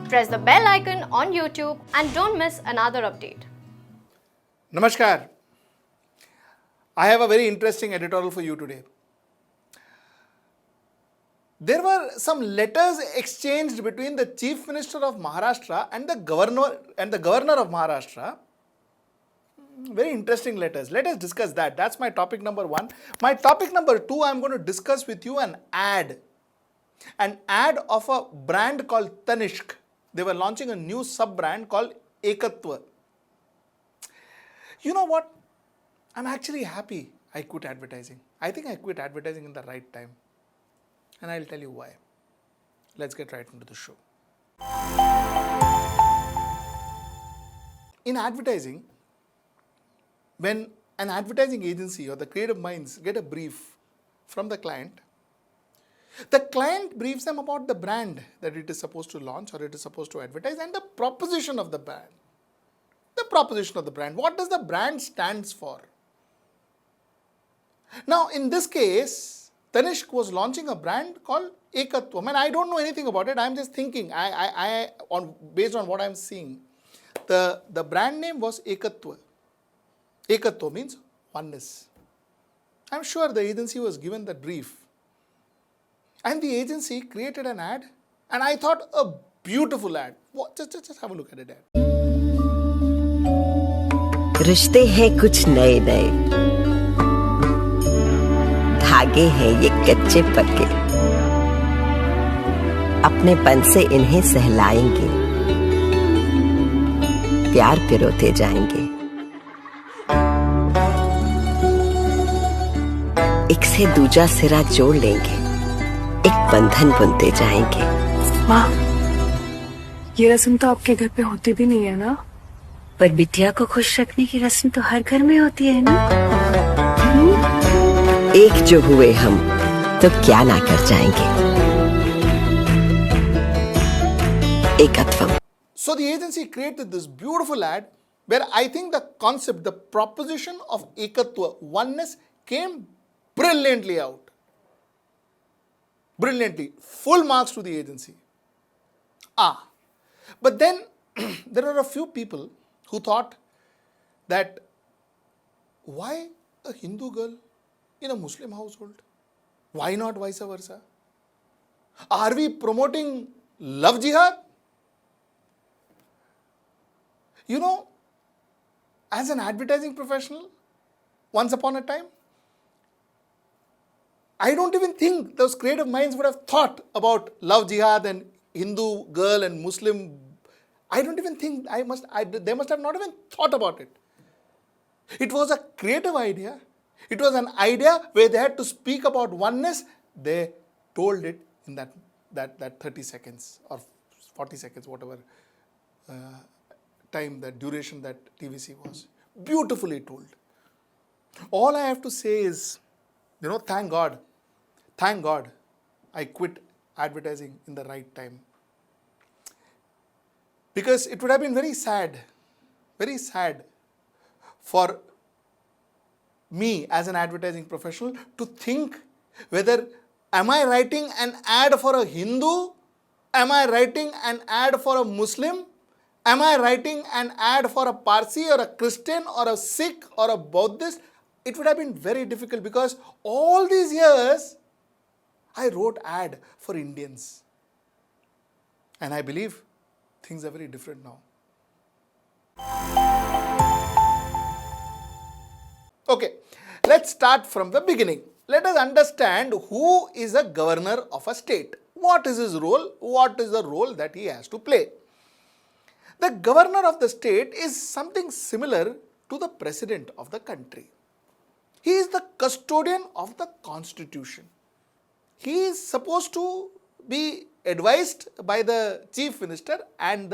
Press the bell icon on YouTube and don't miss another update. Namaskar. I have a very interesting editorial for you today. There were some letters exchanged between the Chief Minister of Maharashtra and the Governor of Maharashtra. Very interesting letters. Let us discuss that. That's my topic number 1. My topic number 2, I'm going to discuss with you an ad of a brand called Tanishq. They were launching a new sub-brand called Ekatva. You know what? I'm actually happy I quit advertising. I think I quit advertising in the right time. And I'll tell you why. Let's get right into the show. In advertising, when an advertising agency or the creative minds get a brief from the client briefs them about the brand that it is supposed to launch or it is supposed to advertise and the proposition of the brand. The proposition of the brand. What does the brand stands for? Now, in this case, Tanishq was launching a brand called Ekatva. I don't know anything about it. I'm just thinking. Based on what I'm seeing, the brand name was Ekatva. Ekatva means oneness. I'm sure the agency was given that brief. And the agency created an ad, and I thought a beautiful ad. Just have a look at it. रिश्ते हैं कुछ नए नए, धागे हैं ये कच्चे पक्के, अपनेपन से इन्हें सहलाएंगे, प्यार पिरोते जाएंगे, एक से दूजा सिरा जोड़ लेंगे, एक बंधन बुनते जाएंगे। माँ, ये रस्म तो आपके घर पे होती भी नहीं है ना? पर बिटिया को खुश रखने की रस्म तो हर घर में होती है ना? एक जो हुए हम तो क्या ना कर जाएंगे। एकत्वम. So the agency created this beautiful ad where I think the concept, the proposition of Ekatva, oneness, came brilliantly out. Brilliantly. Full marks to the agency. But then there are a few people who thought that why a Hindu girl in a Muslim household? Why not vice versa? Are we promoting love jihad? You know, as an advertising professional, once upon a time, I don't even think those creative minds would have thought about love jihad and Hindu girl and Muslim. I don't even think they must have not even thought about it. It was a creative idea. It was an idea where they had to speak about oneness. They told it in that 30 seconds or 40 seconds, whatever time, that duration that TVC was. Beautifully told. All I have to say is, thank God I quit advertising in the right time. Because it would have been very sad for me as an advertising professional to think whether am I writing an ad for a Hindu, am I writing an ad for a Muslim, am I writing an ad for a Parsi or a Christian or a Sikh or a Buddhist. It would have been very difficult because all these years I wrote ad for Indians. And I believe things are very different now. Okay, let's start from the beginning. Let us understand who is a governor of a state. What is his role? What is the role that he has to play? The governor of the state is something similar to the president of the country. He is the custodian of the constitution. He is supposed to be advised by the chief minister and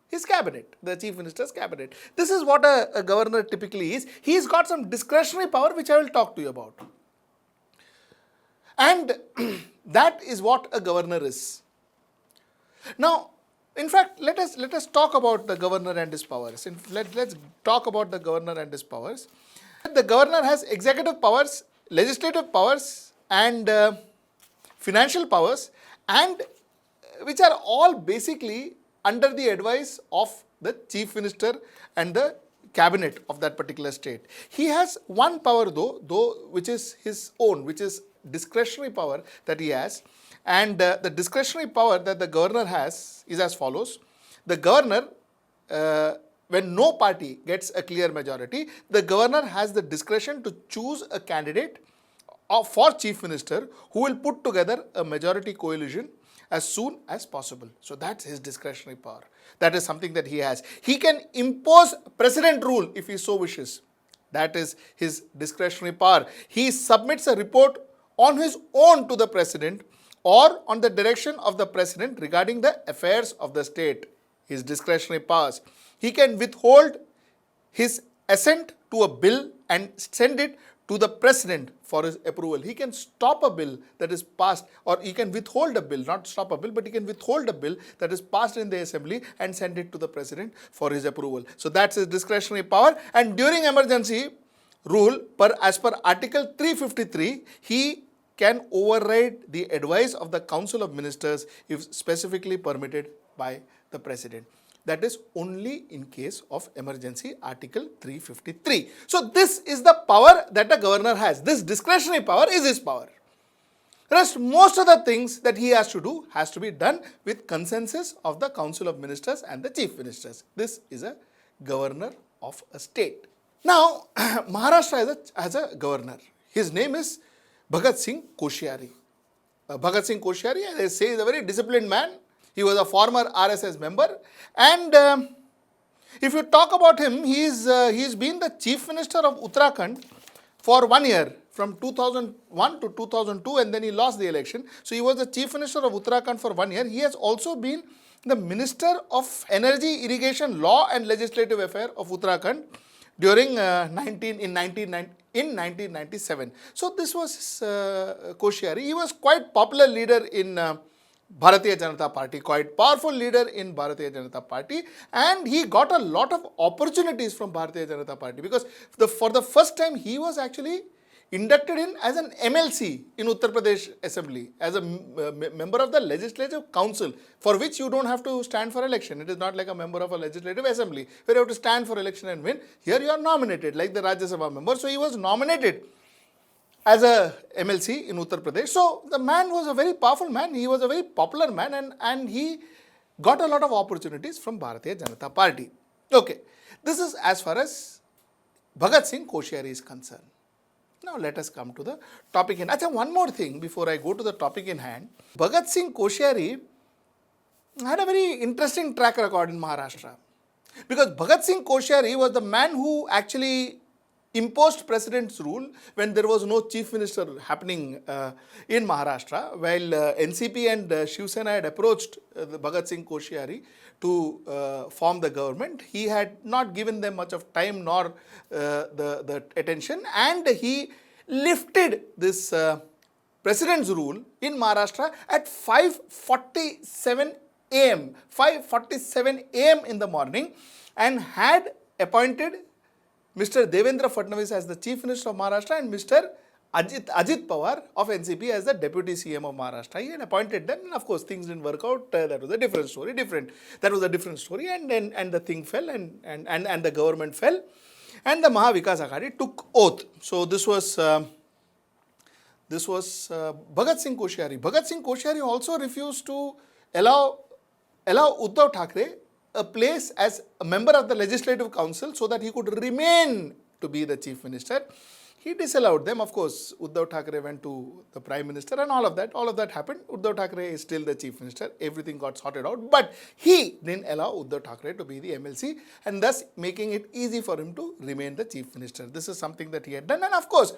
his cabinet, the chief minister's cabinet. This is what a governor typically is. He's got some discretionary power which I will talk to you about. And that is what a governor is. Now, in fact, let us talk about the governor and his powers. Let's talk about the governor and his powers. The governor has executive powers, legislative powers, and financial powers, and which are all basically under the advice of the chief minister and the cabinet of that particular state. He has one power though which is his own, which is discretionary power that he has. And the discretionary power that the governor has is as follows. The governor, when no party gets a clear majority, the governor has the discretion to choose a candidate for chief minister who will put together a majority coalition as soon as possible. So that's his discretionary power. That is something that he has. He can impose president rule if he so wishes. That is his discretionary power. He submits a report on his own to the president or on the direction of the president regarding the affairs of the state. His discretionary powers. He can withhold his assent to a bill and send it to the president for his approval. He can stop a bill that is passed, or he can withhold a bill, not stop a bill, but he can withhold a bill that is passed in the assembly and send it to the president for his approval. So that's his discretionary power. And during emergency rule, as per Article 353, he can override the advice of the Council of Ministers if specifically permitted by the president. That is only in case of emergency, Article 353. So this is the power that the governor has. This discretionary power is his power. Rest, most of the things that he has to do has to be done with consensus of the Council of Ministers and the Chief Ministers. This is a governor of a state. Now, Maharashtra has a governor. His name is Bhagat Singh Koshyari. Bhagat Singh Koshyari, as I say, is a very disciplined man. He was a former RSS member, and if you talk about him, he's been the Chief Minister of Uttarakhand for 1 year, from 2001 to 2002, and then he lost the election. So he was the Chief Minister of Uttarakhand for 1 year. He has also been the Minister of Energy, Irrigation, Law and Legislative Affairs of Uttarakhand during 1997. So this was Koshyari. He was quite popular leader in Bharatiya Janata Party, quite powerful leader in Bharatiya Janata Party, and he got a lot of opportunities from Bharatiya Janata Party because for the first time he was actually inducted in as an MLC in Uttar Pradesh Assembly, as a member of the Legislative Council, for which you don't have to stand for election. It is not like a member of a Legislative Assembly where you have to stand for election and win. Here you are nominated like the Rajya Sabha member. So he was nominated as a MLC in Uttar Pradesh. So the man was a very powerful man. He was a very popular man, and he got a lot of opportunities from Bharatiya Janata Party. Okay, this is as far as Bhagat Singh Koshyari is concerned. Now let us come to the topic in hand. One more thing before I go to the topic in hand. Bhagat Singh Koshyari had a very interesting track record in Maharashtra, because Bhagat Singh Koshyari was the man who actually imposed president's rule when there was no chief minister happening in Maharashtra, while NCP and Shiv Sena had approached Bhagat Singh Koshyari to form the government. He had not given them much of time nor the attention, and he lifted this president's rule in Maharashtra at 5:47 a.m. 5:47 a.m. in the morning, and had appointed Mr. Devendra Fadnavis as the Chief Minister of Maharashtra and Mr. Ajit Pawar of NCP as the Deputy CM of Maharashtra. He had appointed them, and of course things didn't work out. That was a different story. And the thing fell, and the government fell, and the Maha Vikas Aghadi took oath. So this was Bhagat Singh Koshyari. Bhagat Singh Koshyari also refused to allow Uddhav Thackeray a place as a member of the Legislative Council so that he could remain to be the Chief Minister. He disallowed them. Of course, Uddhav Thackeray went to the Prime Minister, and all of that happened. Uddhav Thackeray is still the Chief Minister. Everything got sorted out, but he didn't allow Uddhav Thackeray to be the MLC, and thus making it easy for him to remain the Chief Minister. This is something that he had done, and of course,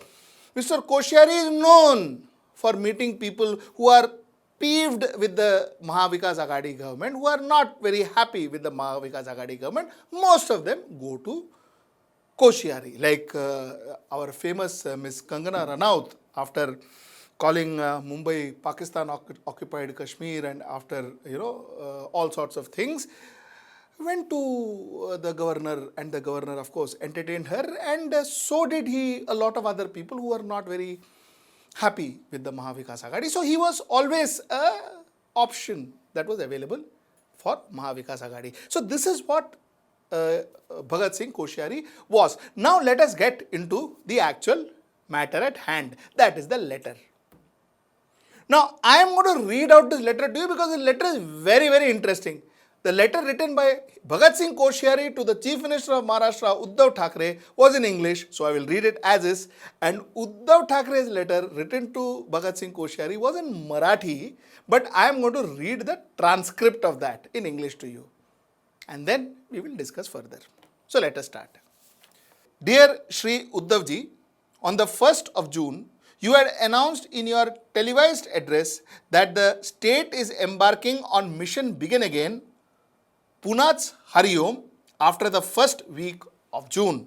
Mr. Koshyari is known for meeting people who are peeved with the Maha Vikas Aghadi government, who are not very happy with the Maha Vikas Aghadi government. Most of them go to Koshyari, like our famous Miss Kangana Ranaut, after calling Mumbai Pakistan occupied Kashmir, and after all sorts of things, went to the governor, and the governor of course entertained her, and so did a lot of other people who were not very happy with the Maha Vikas Aghadi. So he was always an option that was available for Mahavikas Aghadi. So this is what Bhagat Singh Koshyari was. Now let us get into the actual matter at hand, that is the letter. Now I am going to read out this letter to you because the letter is very, very interesting. The letter written by Bhagat Singh Koshyari to the Chief Minister of Maharashtra, Uddhav Thackeray, was in English, so I will read it as is. And Uddhav Thackeray's letter written to Bhagat Singh Koshyari was in Marathi, but I am going to read the transcript of that in English to you. And then we will discuss further. So let us start. Dear Shri Uddhavji, on the 1st of June, you had announced in your televised address that the state is embarking on mission Begin Again, Punach's Hariom, after the first week of June.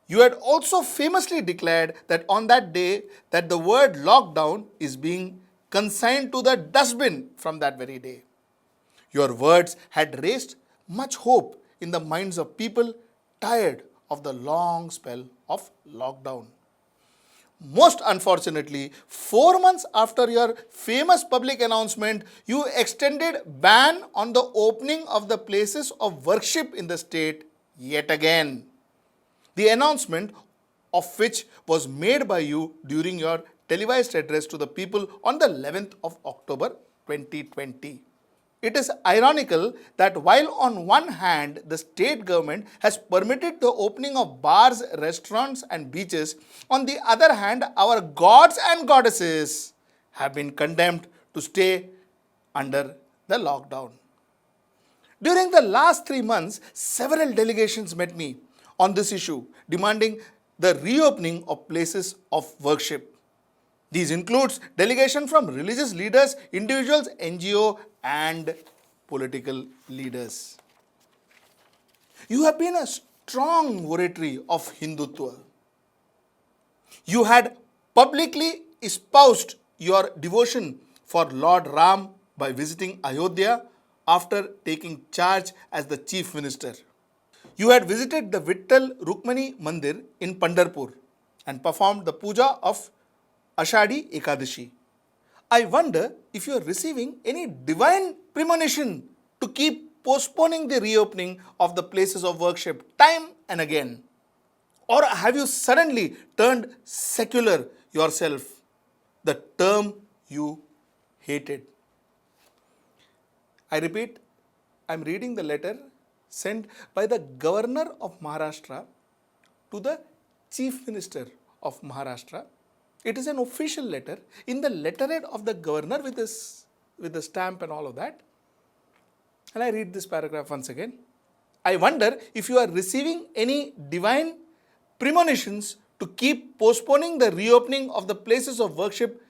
You had also famously declared that on that day that the word lockdown is being consigned to the dustbin from that very day. Your words had raised much hope in the minds of people tired of the long spell of lockdown. Most unfortunately, 4 months after your famous public announcement, you extended ban on the opening of the places of worship in the state yet again. The announcement of which was made by you during your televised address to the people on the 11th of October 2020. It is ironical that while on one hand the state government has permitted the opening of bars, restaurants and beaches, on the other hand our gods and goddesses have been condemned to stay under the lockdown. During the last 3 months, several delegations met me on this issue, demanding the reopening of places of worship. These includes delegation from religious leaders, individuals, NGO and political leaders. You have been a strong votary of Hindutva. You had publicly espoused your devotion for Lord Ram by visiting Ayodhya after taking charge as the Chief Minister. You had visited the Vittal Rukmani Mandir in Pandharpur and performed the puja of Ashadi Ekadashi. I wonder if you are receiving any divine premonition to keep postponing the reopening of the places of worship time and again. Or have you suddenly turned secular yourself, the term you hated? I repeat, I am reading the letter sent by the Governor of Maharashtra to the Chief Minister of Maharashtra. It is an official letter in the letterhead of the governor with the stamp and all of that. And I read this paragraph once again. I wonder if you are receiving any divine premonitions to keep postponing the reopening of the places of worship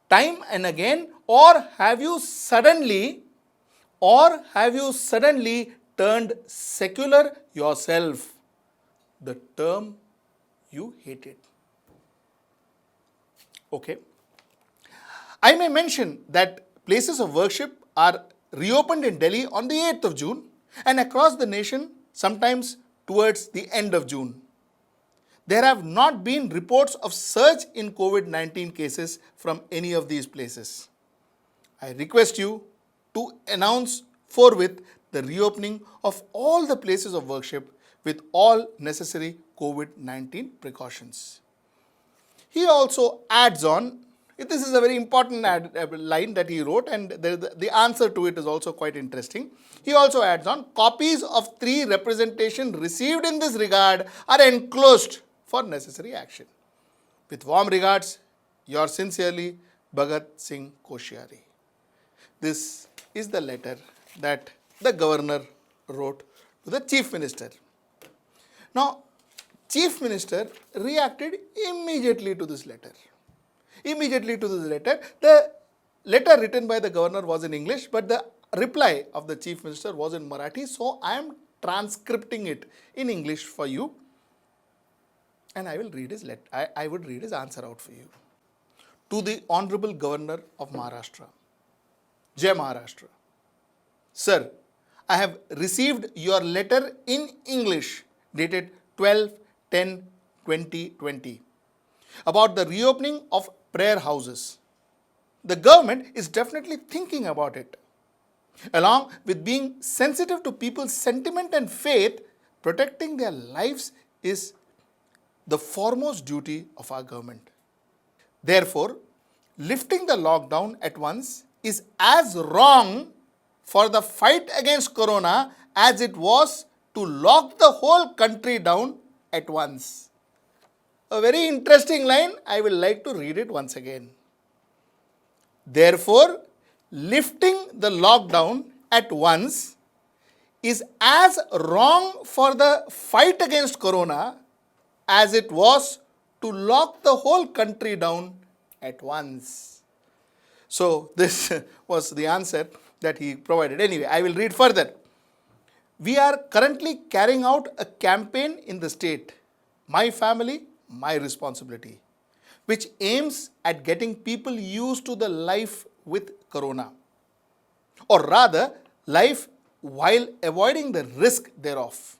time and again, or have you suddenly turned secular yourself, the term you hated. Okay. I may mention that places of worship are reopened in Delhi on the 8th of June and across the nation sometimes towards the end of June. There have not been reports of surge in COVID-19 cases from any of these places. I request you to announce forthwith the reopening of all the places of worship with all necessary COVID-19 precautions. He also adds on, this is a very important line that he wrote, and the answer to it is also quite interesting. He also adds on, copies of 3 representation received in this regard are enclosed for necessary action. With warm regards, yours sincerely, Bhagat Singh Koshyari. This is the letter that the governor wrote to the Chief Minister. Now, Chief Minister reacted immediately to this letter. The letter written by the governor was in English, but the reply of the Chief Minister was in Marathi, so I am transcripting it in English for you. And I will read his I would read his answer out for you. To the Honorable Governor of Maharashtra, Jai Maharashtra. Sir, I have received your letter in English dated 12/10/2020 about the reopening of prayer houses. The government is definitely thinking about it. Along with being sensitive to people's sentiment and faith, protecting their lives is the foremost duty of our government. Therefore, lifting the lockdown at once is as wrong for the fight against corona as it was to lock the whole country down at once. A very interesting line, I will like to read it once again. Therefore, lifting the lockdown at once is as wrong for the fight against corona as it was to lock the whole country down at once. So, this was the answer that he provided. Anyway, I will read further. We are currently carrying out a campaign in the state, My Family, My Responsibility, which aims at getting people used to the life with corona, or rather, life while avoiding the risk thereof.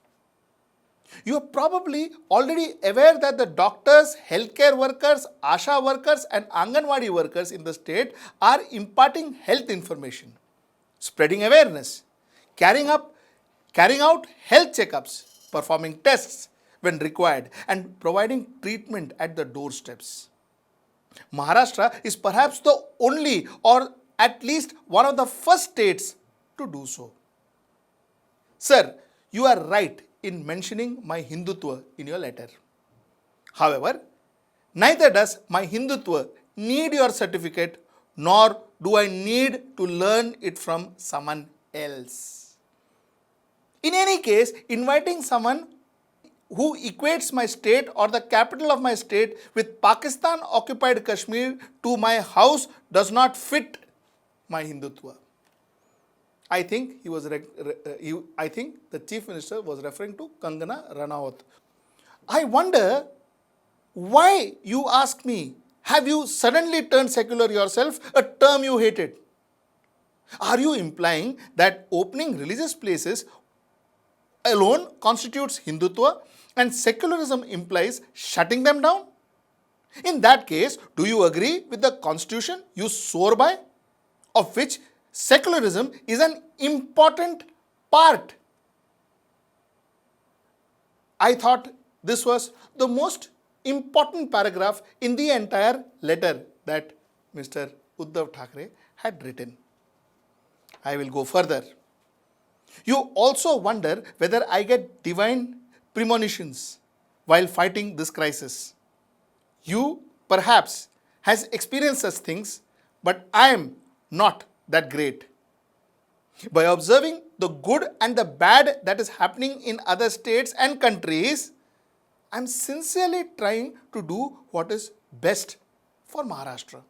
You are probably already aware that the doctors, healthcare workers, ASHA workers and Anganwadi workers in the state are imparting health information, spreading awareness, carrying out health checkups, performing tests when required and providing treatment at the doorsteps. Maharashtra is perhaps the only or at least one of the first states to do so. Sir, you are right in mentioning my Hindutva in your letter. However, neither does my Hindutva need your certificate, nor do I need to learn it from someone else. In any case, inviting someone who equates my state or the capital of my state with Pakistan occupied Kashmir to my house does not fit my Hindutva. I think the Chief Minister was referring to Kangana Ranaut. I wonder why you ask me, have you suddenly turned secular yourself, a term you hated? Are you implying that opening religious places alone constitutes Hindutva and secularism implies shutting them down? In that case, do you agree with the constitution you swore by, of which secularism is an important part? I thought this was the most important paragraph in the entire letter that Mr. Uddhav Thackeray had written. I will go further. You also wonder whether I get divine premonitions while fighting this crisis. You perhaps has experienced such things, but I am not that great. By observing the good and the bad that is happening in other states and countries, I am sincerely trying to do what is best for Maharashtra.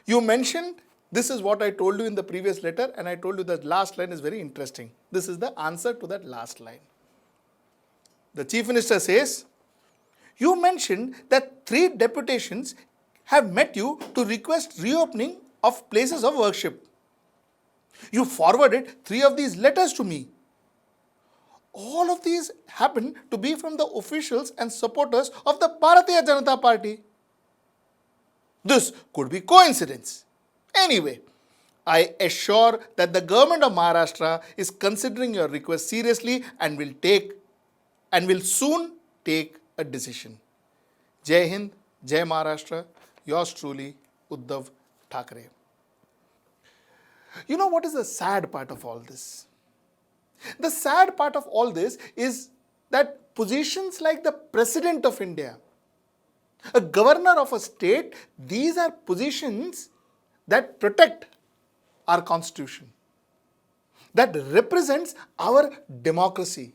You mentioned, this is what I told you in the previous letter, and I told you that last line is very interesting. This is the answer to that last line. The Chief Minister says, you mentioned that 3 deputations have met you to request reopening of places of worship. You forwarded 3 of these letters to me. All of these happen to be from the officials and supporters of the Bharatiya Janata Party. This could be coincidence. Anyway, I assure that the government of Maharashtra is considering your request seriously and will soon take a decision. Jai Hind, Jai Maharashtra, yours truly, Uddhav Thackeray. You know what is the sad part of all this? The sad part of all this is that positions like the President of India, a governor of a state, these are positions that protect our constitution, that represents our democracy.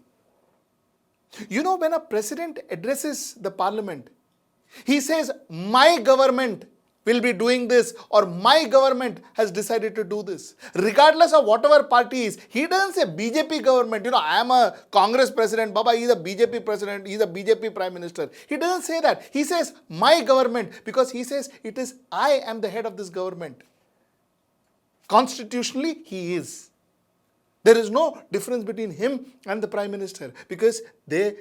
You know, when a president addresses the parliament, he says, my government will be doing this, or my government has decided to do this. Regardless of whatever party is, he doesn't say BJP government, I am a Congress president, Baba, he is a BJP president, he is a BJP prime minister. He doesn't say that. He says my government, because he says it is I am the head of this government. Constitutionally, he is. There is no difference between him and the prime minister, because they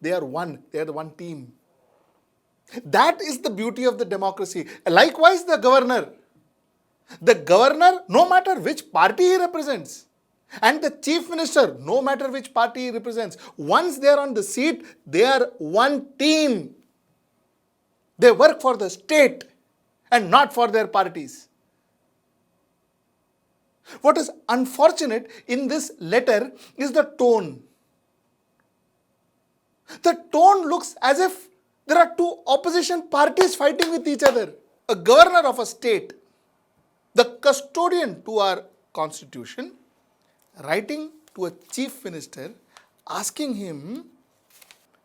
are one, they are the one team. That is the beauty of the democracy. Likewise, the governor. The governor, no matter which party he represents, and the chief minister, no matter which party he represents, once they are on the seat, they are one team. They work for the state and not for their parties. What is unfortunate in this letter is the tone. The tone looks as if there are two opposition parties fighting with each other. A governor of a state, the custodian to our constitution, writing to a chief minister, asking him,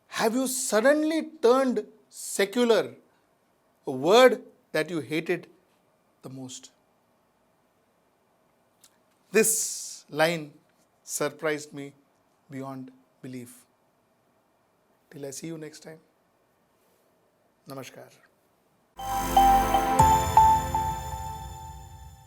have you suddenly turned secular, a word that you hated the most? This line surprised me beyond belief. Till I see you next time. Namaskar.